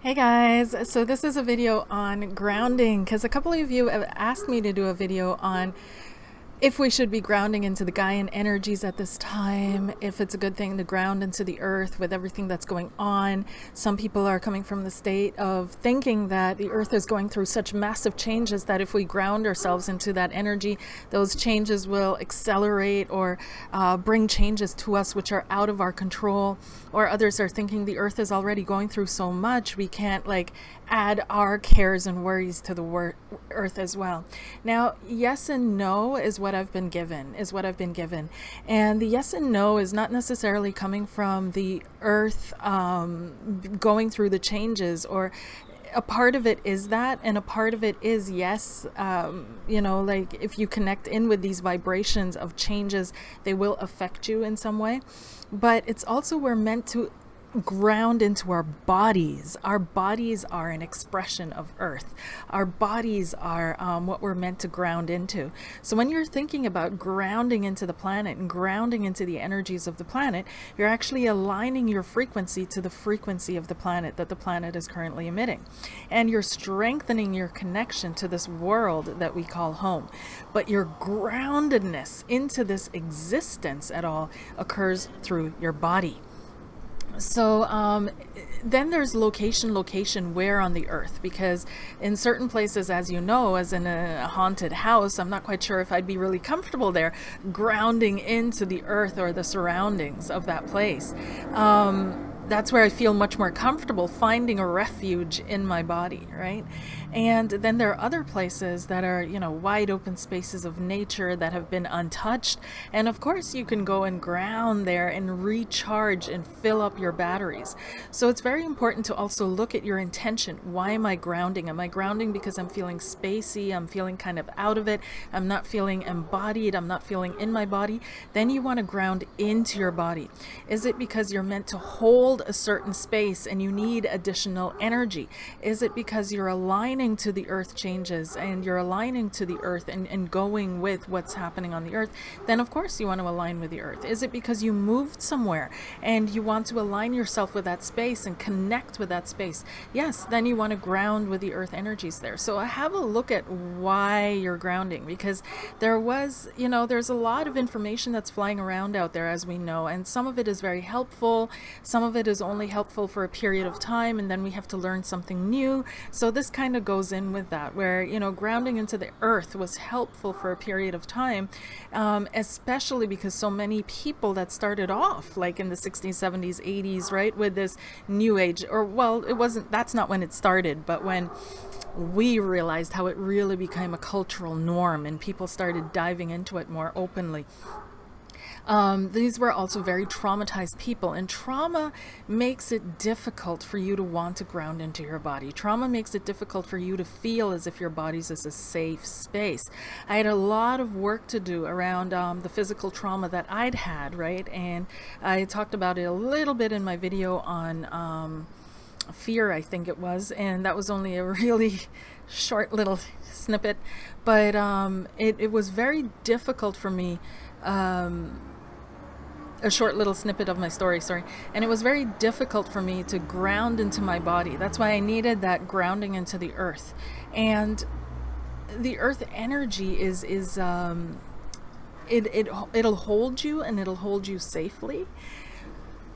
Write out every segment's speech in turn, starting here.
Hey guys, so this is a video on grounding because a couple of you have asked me to do a video on if we should be grounding into the Gaian energies at this time, if it's a good thing to ground into the earth with everything that's going on. Some people are coming from the state of thinking that the earth is going through such massive changes that if we ground ourselves into that energy, those changes will accelerate or bring changes to us which are out of our control. Or others are thinking the earth is already going through so much, we can't add our cares and worries to the earth as well. Now, yes and no is what I've been given, And the yes and no is not necessarily coming from the earth going through the changes, or a part of it is that, and a part of it is yes, if you connect in with these vibrations of changes, they will affect you in some way. But it's also, we're meant to ground into our bodies. Our bodies are an expression of earth. Our bodies are what we're meant to ground into. So when you're thinking about grounding into the planet and grounding into the energies of the planet, you're actually aligning your frequency to the frequency of the planet that the planet is currently emitting. And you're strengthening your connection to this world that we call home. But your groundedness into this existence at all occurs through your body. So then there's location where on the earth, because in certain places, as you know, as in a haunted house, I'm not quite sure if I'd be really comfortable there grounding into the earth or the surroundings of that place. That's where I feel much more comfortable finding a refuge in my body, right? And then there are other places that are, wide open spaces of nature that have been untouched. And of course, you can go and ground there and recharge and fill up your batteries. So it's very important to also look at your intention. Why am I grounding? Am I grounding because I'm feeling spacey? I'm feeling kind of out of it. I'm not feeling embodied. I'm not feeling in my body. Then you want to ground into your body. Is it because you're meant to hold a certain space and you need additional energy? Is it because you're aligning to the earth changes and you're aligning to the earth and going with what's happening on the earth? Then of course you want to align with the earth. Is it because you moved somewhere and you want to align yourself with that space and connect with that space? Yes, then you want to ground with the earth energies there. So have a look at why you're grounding, because there's a lot of information that's flying around out there, as we know, and some of it is very helpful, some of it is only helpful for a period of time, and then we have to learn something new. So this kind of goes in with that, where grounding into the earth was helpful for a period of time, especially because so many people that started off like in the 60s, 70s, 80s, right, with this new age, or that's not when it started, but when we realized how it really became a cultural norm and people started diving into it more openly. These were also very traumatized people, and trauma makes it difficult for you to want to ground into your body. Trauma makes it difficult for you to feel as if your body's is a safe space. I had a lot of work to do around the physical trauma that I'd had, right? And I talked about it a little bit in my video on fear, I think it was, and that was only a really short little snippet, but it was very difficult for me. A short little snippet of my story, and it was very difficult for me to ground into my body. That's why I needed that grounding into the earth. And the earth energy it'll hold you, and it'll hold you safely.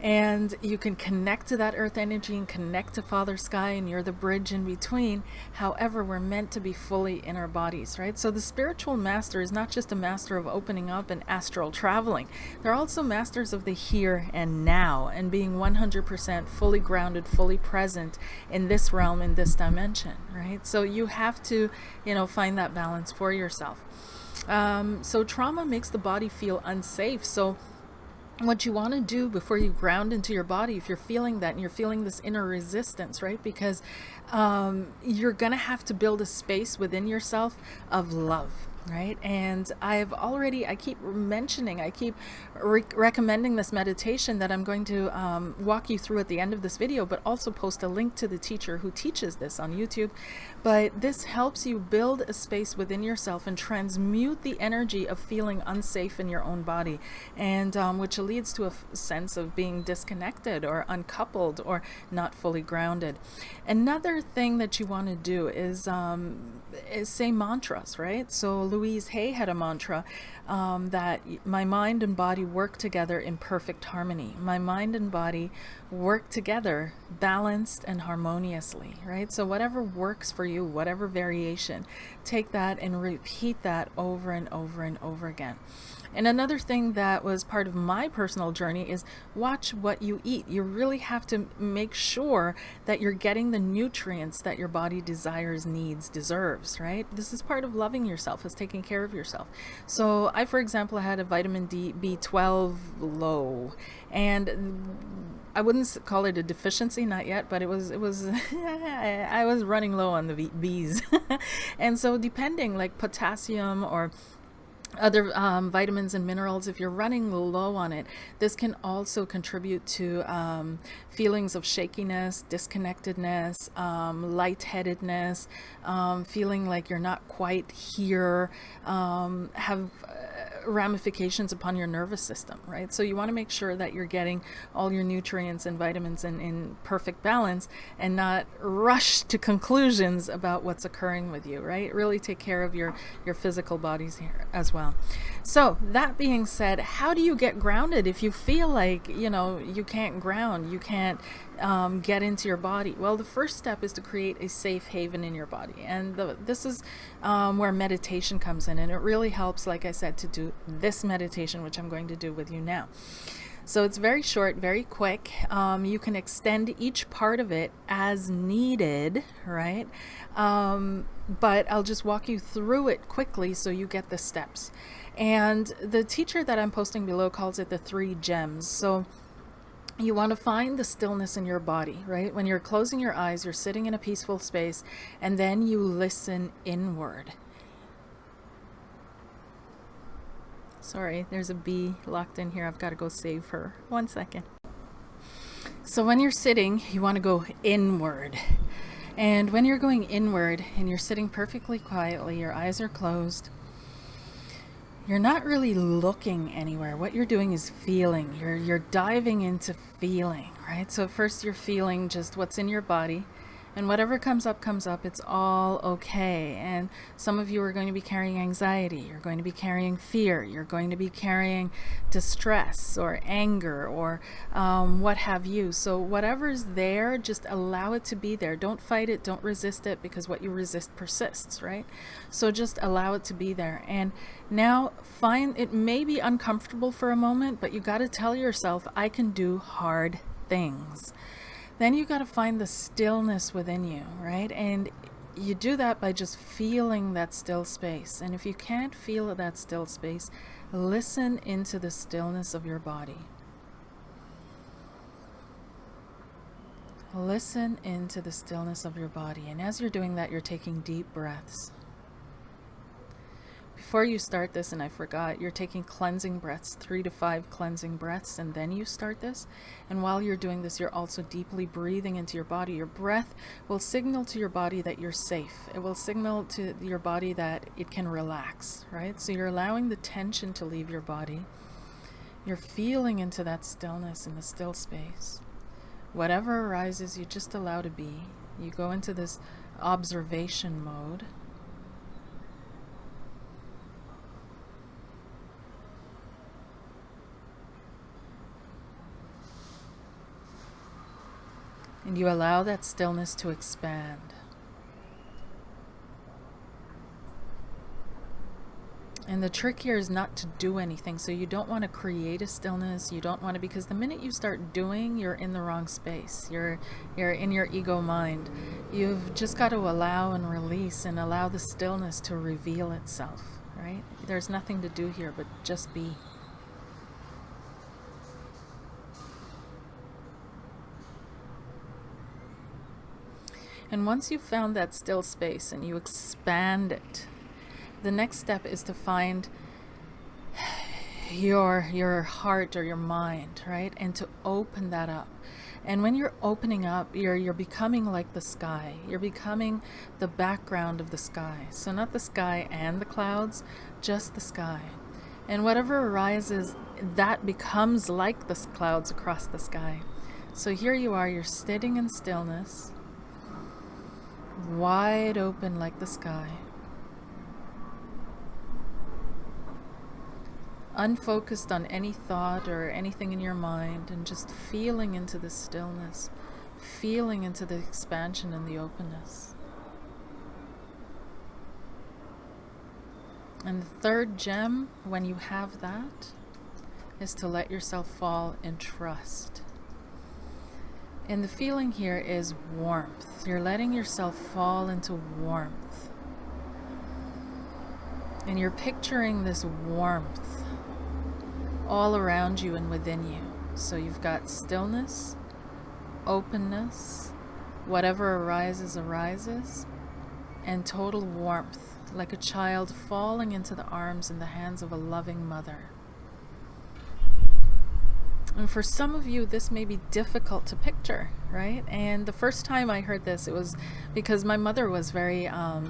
And you can connect to that earth energy and connect to Father Sky, and you're the bridge in between. However, we're meant to be fully in our bodies, right? So the spiritual master is not just a master of opening up and astral traveling. They're also masters of the here and now, and being 100% fully grounded, fully present in this realm, in this dimension, right? So you have to, find that balance for yourself. So trauma makes the body feel unsafe. So what you want to do before you ground into your body, if you're feeling that and you're feeling this inner resistance, right? Because you're going to have to build a space within yourself of love. right? And I keep mentioning, I keep recommending this meditation that I'm going to walk you through at the end of this video, but also post a link to the teacher who teaches this on YouTube. But this helps you build a space within yourself and transmute the energy of feeling unsafe in your own body, and which leads to a sense of being disconnected or uncoupled or not fully grounded. Another thing that you want to do is say mantras, right? So Louise Hay had a mantra that my mind and body work together in perfect harmony. My mind and body work together balanced and harmoniously, right? So whatever works for you, whatever variation, take that and repeat that over and over and over again. And another thing that was part of my personal journey is watch what you eat. You really have to make sure that you're getting the nutrients that your body desires, needs, deserves, right? This is part of loving yourself, is taking care of yourself. So I, for example, had a vitamin D B12 low, and I wouldn't call it a deficiency, not yet, but it was I was running low on the B's. And so depending, like potassium or other vitamins and minerals, if you're running low on it, this can also contribute to feelings of shakiness, disconnectedness, lightheadedness, feeling like you're not quite here, have ramifications upon your nervous system, right? So you want to make sure that you're getting all your nutrients and vitamins in perfect balance and not rush to conclusions about what's occurring with you, right? Really take care of your physical bodies here as well. So that being said, how do you get grounded if you feel like, you can't ground, you can't get into your body? Well, the first step is to create a safe haven in your body. And this is where meditation comes in. And it really helps, like I said, to do this meditation, which I'm going to do with you now. So it's very short, very quick. You can extend each part of it as needed, right? But I'll just walk you through it quickly so you get the steps. And the teacher that I'm posting below calls it the 3 gems. So you want to find the stillness in your body, right? When you're closing your eyes, you're sitting in a peaceful space, and then you listen inward. Sorry, there's a bee locked in here. I've got to go save her. 1 second. So when you're sitting, you want to go inward. And when you're going inward and you're sitting perfectly quietly, your eyes are closed, you're not really looking anywhere. What you're doing is feeling. You're diving into feeling, right? So first you're feeling just what's in your body. And whatever comes up, it's all okay. And some of you are going to be carrying anxiety. You're going to be carrying fear. You're going to be carrying distress or anger or what have you. So whatever's there, just allow it to be there. Don't fight it. Don't resist it, because what you resist persists, right? So just allow it to be there. And now it may be uncomfortable for a moment, but you got to tell yourself, I can do hard things. Then you got to find the stillness within you, right? And you do that by just feeling that still space. And if you can't feel that still space, listen into the stillness of your body. Listen into the stillness of your body. And as you're doing that, you're taking deep breaths. Before you start this, and I forgot, you're taking cleansing breaths, 3 to 5 cleansing breaths, and then you start this. And while you're doing this, you're also deeply breathing into your body. Your breath will signal to your body that you're safe. It will signal to your body that it can relax, right? So you're allowing the tension to leave your body. You're feeling into that stillness in the still space. Whatever arises, you just allow to be. You go into this observation mode. And you allow that stillness to expand. And the trick here is not to do anything. So you don't want to create a stillness. You don't want to, because the minute you start doing, you're in the wrong space. You're in your ego mind. You've just got to allow and release and allow the stillness to reveal itself, right? There's nothing to do here but just be. And once you've found that still space and you expand it, the next step is to find your heart or your mind, right? And to open that up. And when you're opening up, you're becoming like the sky. You're becoming the background of the sky. So not the sky and the clouds, just the sky. And whatever arises, that becomes like the clouds across the sky. So here you are, you're sitting in stillness, wide open like the sky. Unfocused on any thought or anything in your mind, and just feeling into the stillness, feeling into the expansion and the openness. And the third gem, when you have that, is to let yourself fall in trust. And the feeling here is warmth. You're letting yourself fall into warmth. And you're picturing this warmth all around you and within you. So you've got stillness, openness, whatever arises, and total warmth, like a child falling into the arms and the hands of a loving mother. And for some of you, this may be difficult to picture, right? And the first time I heard this, it was because my mother was very, I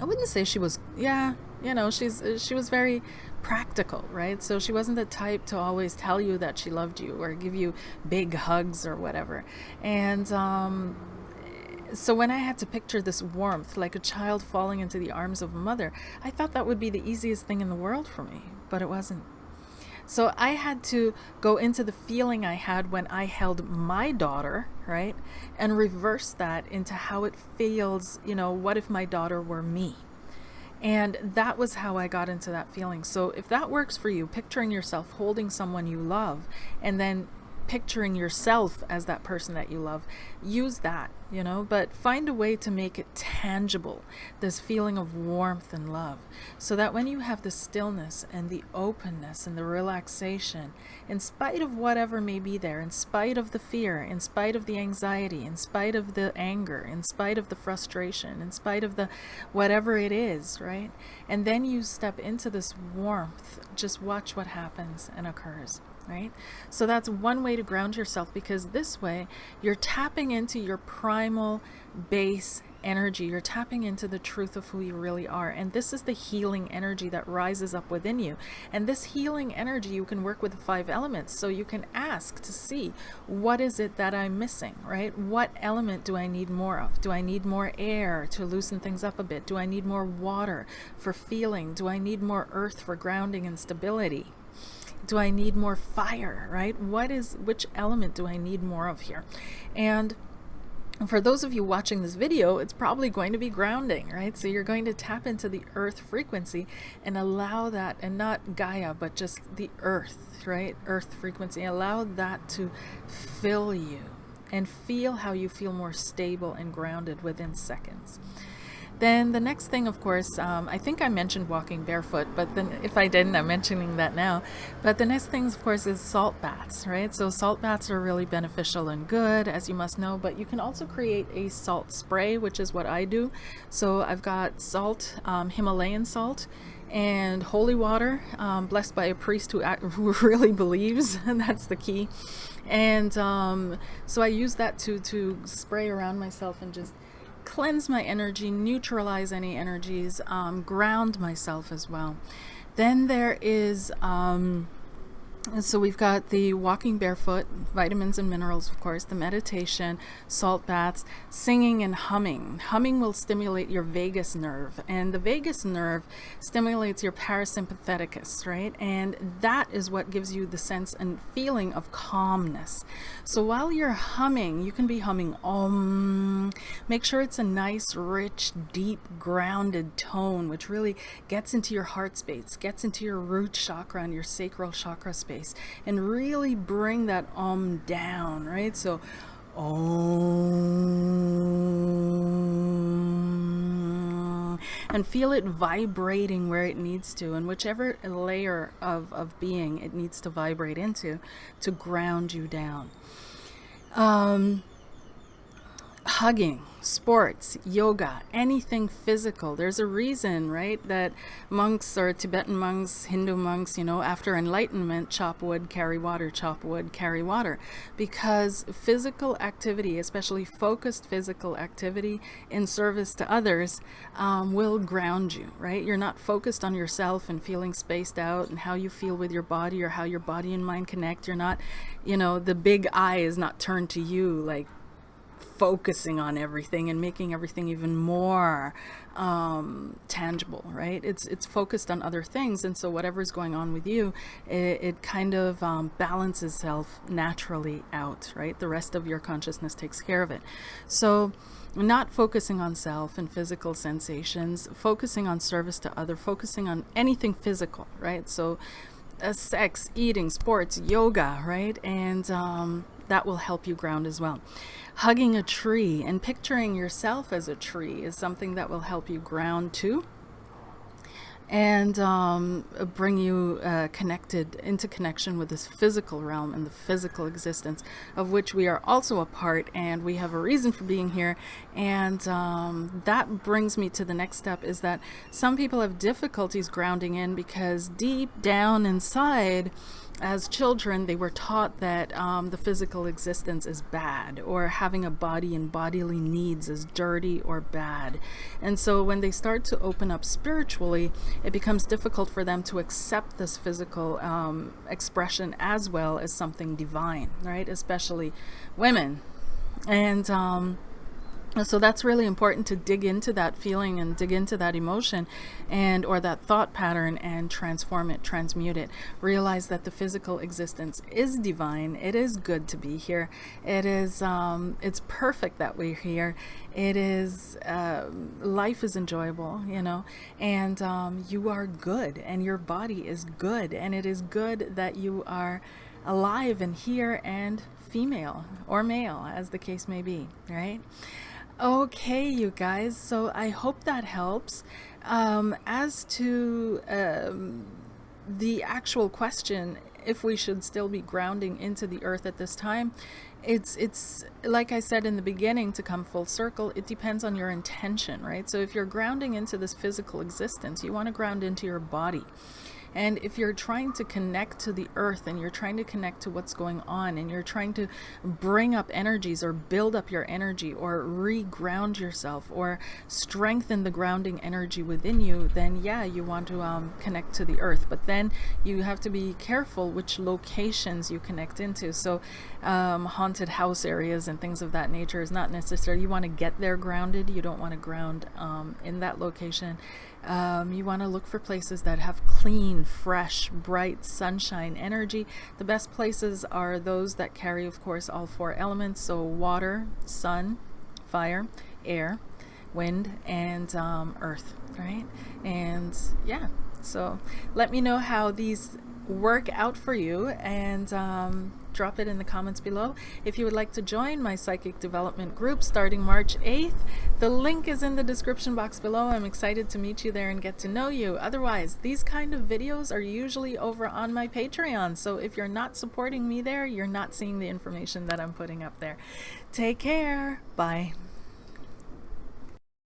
wouldn't say she was, she was very practical, right? So she wasn't the type to always tell you that she loved you or give you big hugs or whatever. And so when I had to picture this warmth, like a child falling into the arms of a mother, I thought that would be the easiest thing in the world for me, but it wasn't. So I had to go into the feeling I had when I held my daughter, right? And reverse that into how it feels, what if my daughter were me? And that was how I got into that feeling. So if that works for you, picturing yourself holding someone you love and then picturing yourself as that person that you love, use that, but find a way to make it tangible, this feeling of warmth and love, so that when you have the stillness and the openness and the relaxation, in spite of whatever may be there, in spite of the fear, in spite of the anxiety, in spite of the anger, in spite of the frustration, in spite of the whatever it is, right? And then you step into this warmth, just watch what happens and occurs. Right? So that's one way to ground yourself, because this way you're tapping into your primal base energy. You're tapping into the truth of who you really are. And this is the healing energy that rises up within you. And this healing energy, you can work with the 5 elements. So you can ask to see, what is it that I'm missing, right? What element do I need more of? Do I need more air to loosen things up a bit? Do I need more water for feeling? Do I need more earth for grounding and stability? Do I need more fire, right? Which element do I need more of here? And for those of you watching this video, it's probably going to be grounding, right? So you're going to tap into the earth frequency and allow that, and not Gaia, but just the earth, right? Earth frequency. Allow that to fill you and feel how you feel more stable and grounded within seconds. Then the next thing, of course, I think I mentioned walking barefoot, but then if I didn't, I'm mentioning that now. But the next thing, of course, is salt baths, right? So salt baths are really beneficial and good, as you must know, but you can also create a salt spray, which is what I do. So I've got salt, Himalayan salt, and holy water, blessed by a priest who really believes, and that's the key. And so I use that to spray around myself and just cleanse my energy, neutralize any energies, ground myself as well. Then there is so we've got the walking barefoot, vitamins and minerals, of course, the meditation, salt baths, singing and humming. Humming will stimulate your vagus nerve, and the vagus nerve stimulates your parasympatheticus, right? And that is what gives you the sense and feeling of calmness. So while you're humming, you can be humming Om. Make sure it's a nice, rich, deep, grounded tone, which really gets into your heart space, gets into your root chakra and your sacral chakra space, and really bring that Om down, right? So Om, and feel it vibrating where it needs to, and whichever layer of being it needs to vibrate into to ground you down. Hugging. sports, yoga, anything physical. There's a reason, right, that monks or Tibetan monks, Hindu monks, you know, after enlightenment, chop wood, carry water, chop wood, carry water, because physical activity, especially focused physical activity in service to others, will ground you, right? You're not focused on yourself and feeling spaced out and how you feel with your body or how your body and mind connect. You're not, you know, the big eye is not turned to you, like focusing on everything and making everything even more tangible, right? It's focused on other things, and so whatever's going on with you, it kind of balances itself naturally out, right? The rest of your consciousness takes care of it. So not focusing on self and physical sensations, focusing on service to other, focusing on anything physical, right? So sex, eating, sports, yoga, right? And that will help you ground as well. Hugging a tree and picturing yourself as a tree is something that will help you ground too, and bring you connected into connection with this physical realm and the physical existence of which we are also a part, and we have a reason for being here. And that brings me to the next step, is that some people have difficulties grounding in because deep down inside, as children, they were taught that the physical existence is bad, or having a body and bodily needs is dirty or bad. And so when they start to open up spiritually, it becomes difficult for them to accept this physical expression as well as something divine, right? Especially women. And so that's really important, to dig into that feeling and dig into that emotion and or that thought pattern and transform it, transmute it. Realize that the physical existence is divine. It is good to be here. It is it's perfect that we're here. It is life is enjoyable, you know, and you are good, and your body is good, and it is good that you are alive and here and female or male, as the case may be, right? Okay, you guys, so I hope that helps. As to the actual question, if we should still be grounding into the earth at this time, it's like I said in the beginning, to come full circle, it depends on your intention, right? So if you're grounding into this physical existence, you want to ground into your body. And if you're trying to connect to the earth, and you're trying to connect to what's going on, and you're trying to bring up energies or build up your energy or re-ground yourself or strengthen the grounding energy within you, then yeah, you want to connect to the earth. But then you have to be careful which locations you connect into. So haunted house areas and things of that nature is not necessary. You want to get there grounded. You don't want to ground in that location. You want to look for places that have clean, fresh, bright sunshine energy. The best places are those that carry, of course, all four elements. So water, sun, fire, air, wind, and earth, right? And yeah, so let me know how these work out for you, and drop it in the comments below. If you would like to join my psychic development group starting March 8th, the link is in the description box below. I'm excited to meet you there and get to know you. Otherwise, these kind of videos are usually over on my Patreon, so if you're not supporting me there, you're not seeing the information that I'm putting up there. Take care. Bye.